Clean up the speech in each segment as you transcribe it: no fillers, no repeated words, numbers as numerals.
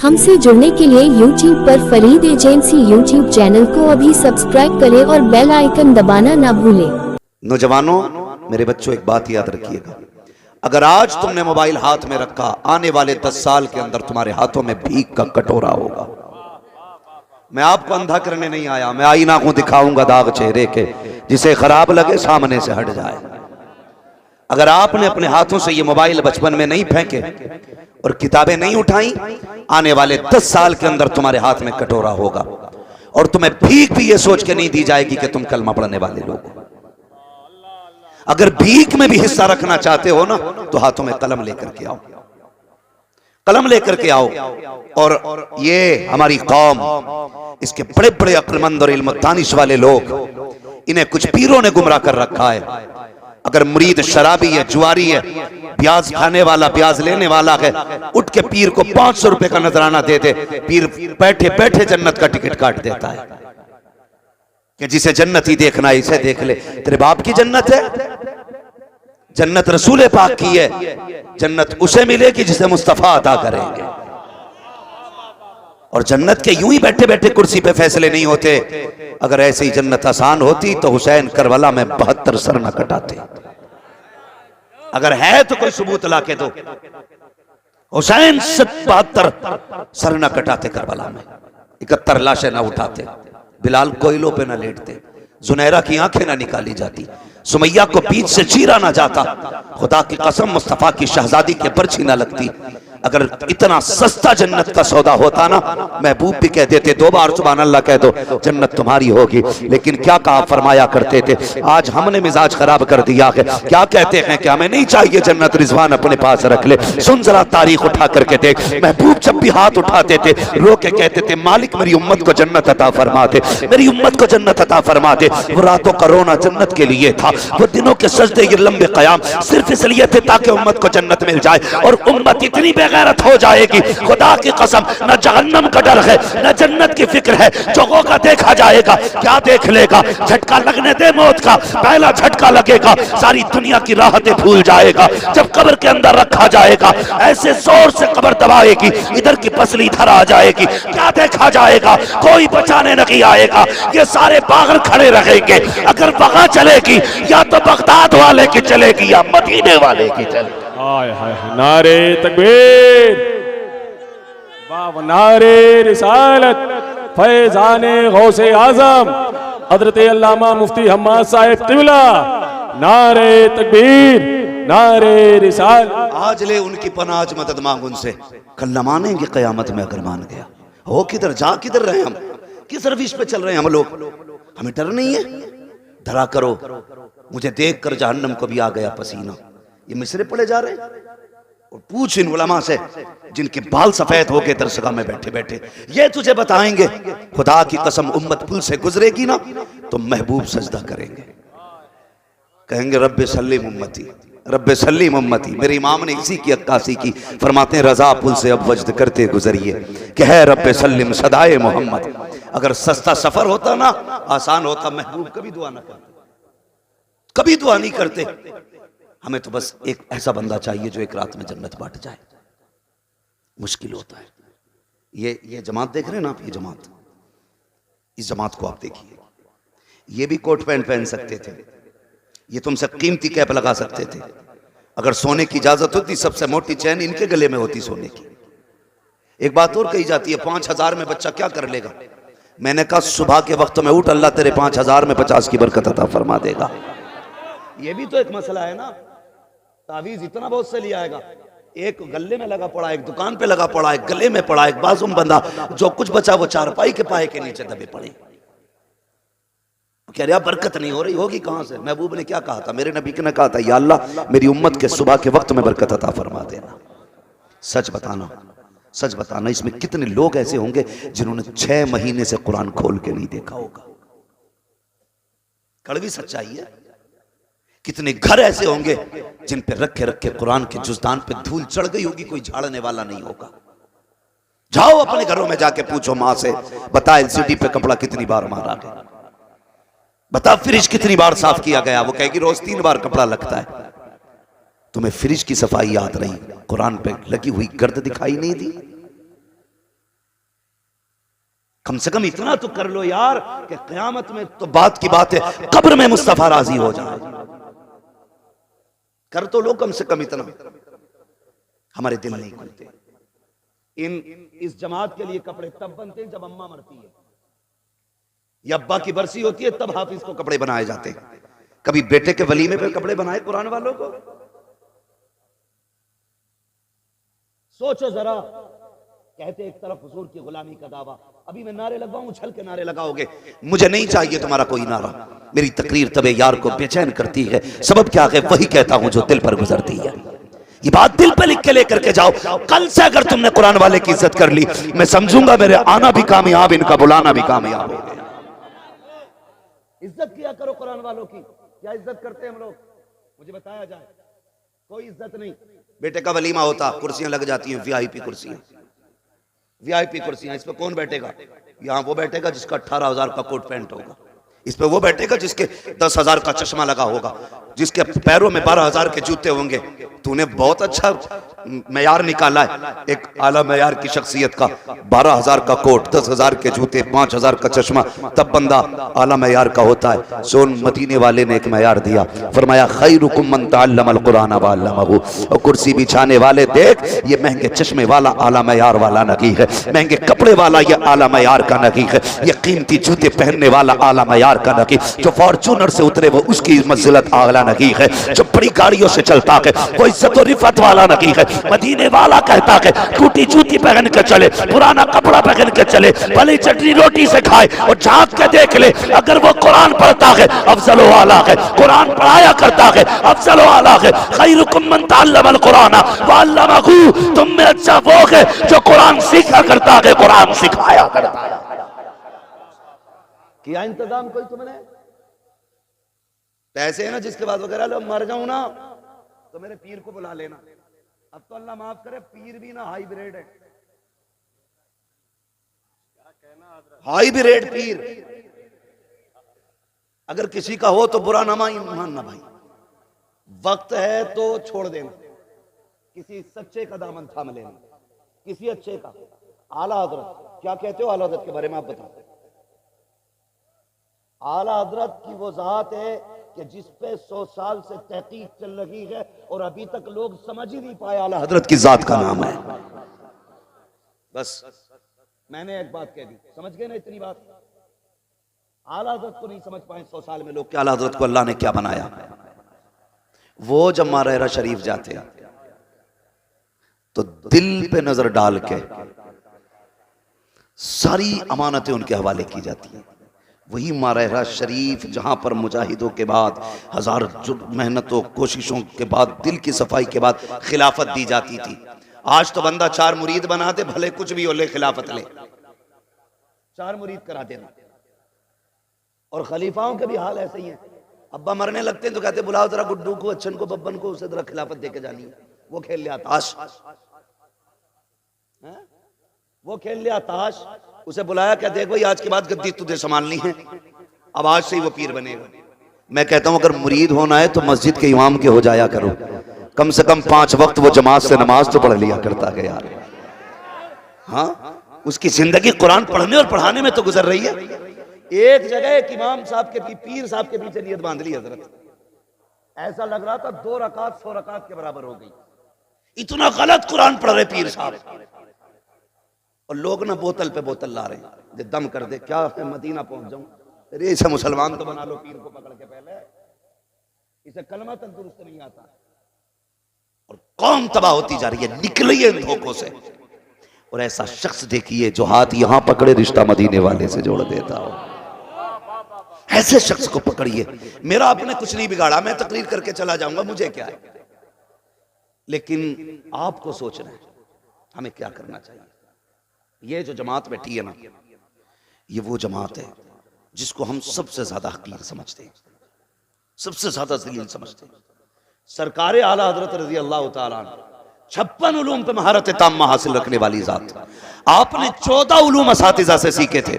हमसे जुड़ने के लिए YouTube पर फरीद एजेंसी YouTube चैनल को अभी सब्सक्राइब करें और बेल आइकन दबाना ना भूलें। नौजवानों, मेरे बच्चों, एक बात याद रखिएगा, अगर आज तुमने मोबाइल हाथ में रखा, आने वाले 10 साल के अंदर तुम्हारे हाथों में भीख का कटोरा होगा। मैं आपको अंधा करने नहीं आया, मैं आईना को दिखाऊंगा दाग चेहरे के, जिसे खराब लगे सामने से हट जाए। अगर आपने अपने हाथों से ये मोबाइल बचपन में नहीं फेंके और किताबें नहीं उठाई, आने वाले 10 साल के अंदर तुम्हारे हाथ में कटोरा होगा और तुम्हें भीख भी ये सोच के नहीं दी जाएगी कि तुम कलमा पढ़ने वाले लोग हो। अगर भीख में भी हिस्सा रखना चाहते हो ना, तो हाथों में कलम लेकर के आओ, कलम लेकर के आओ। और ये हमारी कौम, इसके बड़े बड़े अक्लमंद और इल्म दानिश वाले लोग, इन्हें कुछ पीरों ने गुमराह कर रखा है। अगर मुरीद शराबी है, जुआरी है, प्याज खाने वाला, प्याज लेने वाला है, उठ के पीर को 500 रुपए का नजराना दे दे, पीर बैठे बैठे जन्नत का टिकट काट देता है कि जिसे जन्नत ही देखना है इसे देख ले। तेरे बाप की जन्नत है? जन्नत रसूल पाक की है। जन्नत उसे मिलेगी जिसे मुस्तफा अता करेंगे। और जन्नत के यूं ही बैठे बैठे कुर्सी पे फैसले नहीं होते। अगर ऐसी जन्नत आसान होती तो हुसैन करबला में 72 सर न कटाते। अगर है तो कोई सबूत ला के दो। हुसैन 72 सर न कटाते करबला में, 71 लाशें ना उठाते, बिलाल कोयलों पे ना लेटते, जुनैरा की आंखें ना निकाली जाती, सुमैया को बीच से चीरा ना जाता, खुदा की कसम मुस्तफा की शहजादी के पर्ची ना लगती। अगर इतना सस्ता जन्नत का सौदा होता ना, महबूब भी कह देते 2 बार सुभान अल्लाह कह दो, जन्नत तुम्हारी होगी। लेकिन क्या कहा फरमाया करते थे, आज हमने मिजाज खराब कर दिया है। क्या कहते हैं कि हमें नहीं चाहिए जन्नत, रिजवान अपने पास रख ले। सुन जरा तारीख उठा करके देख, महबूब जब भी हाथ उठाते थे रो के कहते थे, मालिक मेरी उम्मत को जन्नत अता फरमा दे, मेरी उम्मत को जन्नत अता फरमा दे। वो रातों का रोना जन्नत के लिए था, वो दिनों के सजदे ये लंबे कयाम सिर्फ इसलिए थे ताकि उम्मत को जन्नत मिल जाए। और उम्मत इतनी गैरत हो जाएगी, खुदा की कसम, न जहन्नम का डर है न जन्नत की फिक्र है। जोगों का देखा जाएगा, क्या देख लेगा? झटका लगने दे मौत का, पहला झटका लगेगा, सारी दुनिया की राहतें भूल जाएगा। जब कब्र के अंदर रखा जाएगा, ऐसे जोर से कब्र दबाएगी, इधर की पसली इधर आ जाएगी। क्या देखा जाएगा? कोई बचाने नहीं आएगा, ये सारे पागल खड़े रहेंगे। अगर वहां चलेगी, या तो बगदाद वाले की चलेगी या मदीने वाले की चलेगी। नारे तकबीर, वाह, नारे रिसालत, फैजाने गौसे आजम हजरत अल्लामा मुफ्ती हम्माद साहिब क़िबला, नारे तकबीर, नारे रिसाल। आज ले उनकी पनाज मदद मांग उनसे, कल न मानेंगे कयामत में अगर मान गया। हो किधर, जा किधर रहे हम, किस रविश पे चल रहे हैं हम लोग? हमें डर नहीं है? धरा करो, मुझे देख कर जहन्नम को भी आ गया पसीना। ये मिसरे पड़े जा रहे हैं। और पूछ इन उलमा से जिनके बाल सफेद हो गए दरसगाह में बैठे बैठे, ये तुझे बताएंगे खुदा की कसम उम्मत पुल से गुजरेगी ना तो महबूब सजदा करेंगे, कहेंगे रब्बे सल्लिम उम्मती, रब्बे सल्लिम उम्मती। मेरे इमाम ने इसी की अक्कासी की, फरमाते हैं रजा पुल से अब वजद करते गुजरिए कि है रब्बे सल्लिम सदाए मोहम्मद। अगर सस्ता सफर होता ना, आसान होता, महबूब कभी दुआ ना करते, कभी दुआ नहीं करते। हमें तो बस एक ऐसा बंदा चाहिए जो एक रात में जन्नत बांट जाए। मुश्किल होता है। ये जमात देख रहे हैं ना आप, ये जमात, इस जमात को आप देखिए, ये भी कोट पैंट पहन सकते थे, ये तुमसे कीमती कैप लगा सकते थे। अगर सोने की इजाजत होती, सबसे मोटी चैन इनके गले में होती सोने की। एक बात और कही जाती है, 5000 में बच्चा क्या कर लेगा? मैंने कहा सुबह के वक्त में उठ, अल्लाह तेरे 5000 में 50 की बरकत अता फरमा देगा। ये भी तो एक मसला है ना। तावीज इतना बहुत से लिया आएगा, एक गले में लगा पड़ा, एक दुकान पे लगा पड़ा, एक गले में पड़ा, एक बाजुम बंधा, जो कुछ बचा वो चारपाई के पाए के नीचे दबे पड़े। कह रहा बरकत नहीं हो रही, होगी कहां से? महबूब ने क्या कहा था? मेरे नबी ने कहा था, या अल्लाह मेरी उम्मत के सुबह के वक्त में बरकत अता फरमा देना। सच बताना, सच बताना, इसमें कितने लोग ऐसे होंगे जिन्होंने 6 महीने से कुरान खोल के नहीं देखा होगा? कड़वी सच्चाई है। कितने घर ऐसे होंगे जिन पे रखे रखे कुरान के जुज़दान पे धूल चढ़ गई होगी, कोई झाड़ने वाला नहीं होगा। जाओ अपने घरों में जाके पूछो माँ से, बता एलसीडी पे कपड़ा कितनी बार मारा गया, बता फ्रिज कितनी बार साफ किया गया। वो कहेगी रोज 3 बार कपड़ा लगता है। तुम्हें फ्रिज की सफाई याद रही, कुरान पे लगी हुई गर्द दिखाई नहीं दी? कम से कम इतना तो कर लो यार कि क़यामत में तो बात की बात है, कब्र में मुस्तफा राजी हो जाए। कर तो लो कम से कम इतना। हमारे दिल नहीं खुलते। इस जमात के लिए कपड़े तब बनते हैं जब अम्मा मरती है या अब्बा की बरसी होती है, तब हाफिज को कपड़े बनाए जाते हैं। कभी बेटे के वलीमे पे कपड़े बनाए कुरान वालों को? सोचो जरा। कहते एक तरफ हुजूर की गुलामी का दावा, अभी मैं नारे लगवाऊं, उछल के नारे लगाओगे। मुझे नहीं चाहिए तुम्हारा कोई नारा। मेरी तकरीर तबे यार को बेचैन करती है। सबब क्या है? वही कहता हूं जो दिल पर गुजरती है। ये बात दिल पे लिख के लेकर के जाओ। कल से अगर तुमने कुरान वाले की इज्जत कर ली, मैं समझूंगा मेरे आना भी कामयाब, इनका बुलाना भी कामयाब हो गया। इज्जत किया करो कुरान वालों की। क्या इज्जत करते हैं हम लोग? मुझे बताया जाए। कोई इज्जत नहीं। बेटे का वलीमा होता, कुर्सियां लग जाती हैं, वीआईपी कुर्सियां, वीआईपी कुर्सियां। इस पे कौन बैठेगा? यहां वो बैठेगा जिसका 18,000 का कोट पैंट होगा। इस पे वो बैठेगा जिसके 10,000 का चश्मा लगा होगा, जिसके पैरों में 12,000 के जूते होंगे। तूने बहुत अच्छा मयार निकाला है, एक आला मयार की शख्सियत का। 12,000 का कोट, 10,000 के जूते, 5,000 का चश्मा, तब बंदा आला मयार का होता है। सोन मदीने वाले ने एक मयार दिया, फरमाया खैरुकुम मन तअल्लमल कुरान व अल्लमहु। और कुर्सी बिछाने वाले देख, ये महंगे चश्मे वाला आला मयार वाला नकी है, महंगे कपड़े वाला ये आला मयार का नकी है, ये कीमती जूते पहनने वाला आला मयार का नकी। जो फॉर्चूनर से उतरे वो उसकी मंजिलत आला नकी है, जो बड़ी गाड़ियों से चलता है वो इज्जत और रिफत वाला नकी है। मदीने वाला कहता है टूटी जूती पहन के चले, पुराना कपड़ा पहन के चले, भली चटनी रोटी से खाए और झांक के देख ले, अगर वो कुरान पढ़ता है अफजल वाला है, कुरान पढ़ाया करता है अफजल वाला है। खैरुकुम मन तअल्लमल कुरान व अल्लमहु। तुम में अच्छा वो है जो कुरान सीखा करता है, कुरान सिखाया करता है। किया इंतजाम कोई तुमने? पैसे है ना जिसके बाद वगैरह लो, मर जाऊं ना तो मेरे पीर को बुला लेना। अब तो अल्लाह माफ करे, पीर भी ना हाइब्रिड है, हाइब्रिड पीर। अगर किसी का हो तो बुरा ना मानना भाई, वक्त है तो छोड़ देना, किसी सच्चे का दामन थाम लेना, किसी अच्छे का। आला हजरत क्या कहते हो? आला हजरत के बारे में आप बताओ। आला हजरत की वो जात है कि जिस पे 100 साल से तहकीक चल रही है और अभी तक लोग समझ ही नहीं पाए आला हजरत की जात का नाम है। बस मैंने एक बात कह दी, समझ गए ना इतनी बात? आला हजरत को नहीं समझ पाए 100 साल में लोग कि आला हजरत को अल्लाह ने क्या बनाया। वो जब मारेरा शरीफ जाते तो दिल पे नजर डाल के सारी अमानतें उनके हवाले की जाती हैं। वही मारेरा शरीफ जहां पर मुजाहिदों के बाद, हजार मेहनतों कोशिशों के बाद, दिल की सफाई के बाद खिलाफत दी जाती थी। आज तो बंदा 4 मुरीद बना दे, भले कुछ भी हो ले, खिलाफत ले, 4 मुरीद करा देना। और खलीफाओं के भी हाल ऐसे ही है। अब्बा मरने लगते हैं तो कहते बुलाओ जरा गुड्डू को, अच्छन को, बब्बन को, उसे जरा खिलाफत देके जानी है। वो खेल लिया ताश, वो खेल लिया ताश। उसे बुलाया, क्या देख भाई आज के बाद गद्दी तुझे संभालनी है, अब आज से ही वो पीर बनेगा। मैं कहता हूं अगर मुरीद होना है तो मस्जिद के इमाम के हो जाया करो, कम से कम 5 वक्त वो जमात से नमाज तो पढ़ लिया करता है यार। हाँ, उसकी जिंदगी कुरान पढ़ने और पढ़ाने में तो गुजर रही है। एक जगह एक इमाम साहब के पीर साहब के पीछे नियत बांध ली हजरत, ऐसा लग रहा था 2 रकात 100 रकात के बराबर हो गई। इतना गलत कुरान पढ़ रहे पीर साहब, और लोग ना बोतल पे बोतल ला रहे हैं, दम कर दे क्या है मदीना पहुंच जाऊं। अरे इसे मुसलमान तो बना लो पीर को पकड़ के, पहले इसे कलमा तक दुरुस्त नहीं आता। और कौम तबाह होती जा रही है, निकलिए इन धोखों से। और ऐसा शख्स देखिए जो हाथ यहां पकड़े रिश्ता मदीने वाले से जोड़ देता हो, ऐसे शख्स को पकड़िए। मेरा आपने कुछ नहीं बिगाड़ा, मैं तकरीर करके चला जाऊंगा, मुझे क्या है। लेकिन आपको सोचना है हमें क्या करना चाहिए। ये जो जमात बैठी है ना, ये वो जमात है जिसको हम सबसे ज्यादा हकीर समझते हैं, सबसे ज्यादा जलील समझते हैं। सरकार आला हजरत रजी अल्लाह तआला अन्हु 56 उलूम पे महारत ताम्मा हासिल रखने वाली जात। आपने 14 उलूम असातिज़ा से सीखे थे।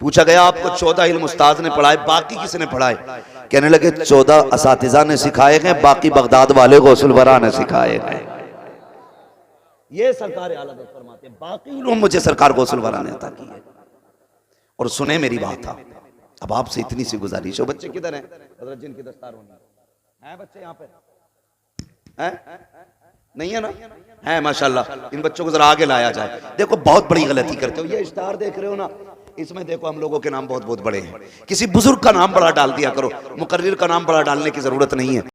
पूछा गया आपको 14 इल्म उस्ताद ने पढ़ाए, बाकी किसने पढ़ाए? कहने लगे 14 असातिज़ा ने सिखाए हैं, बाकी बगदाद वाले गौसुल वरा ने सिखाए हैं। ये सरकार आला हज़रत फरमाते हैं, बाकी उलूम मुझे सरकार गौसुल वरा ने अता किए। और सुने मेरी बात। अब आपसे इतनी सी गुजारिश हो, बच्चे किधर हैं हजरत जिनकी दस्तार होनी है? बच्चे यहाँ पे हैं? नहीं है ना? है माशाल्लाह। इन बच्चों को जरा आगे लाया जाए। देखो बहुत बड़ी गलती करते हो, ये इश्तार देख रहे हो ना, इसमें देखो हम लोगों के नाम बहुत बहुत बड़े हैं। किसी बुजुर्ग का नाम बड़ा डाल दिया करो, मुकर्रिर का नाम बड़ा डालने की जरूरत नहीं है।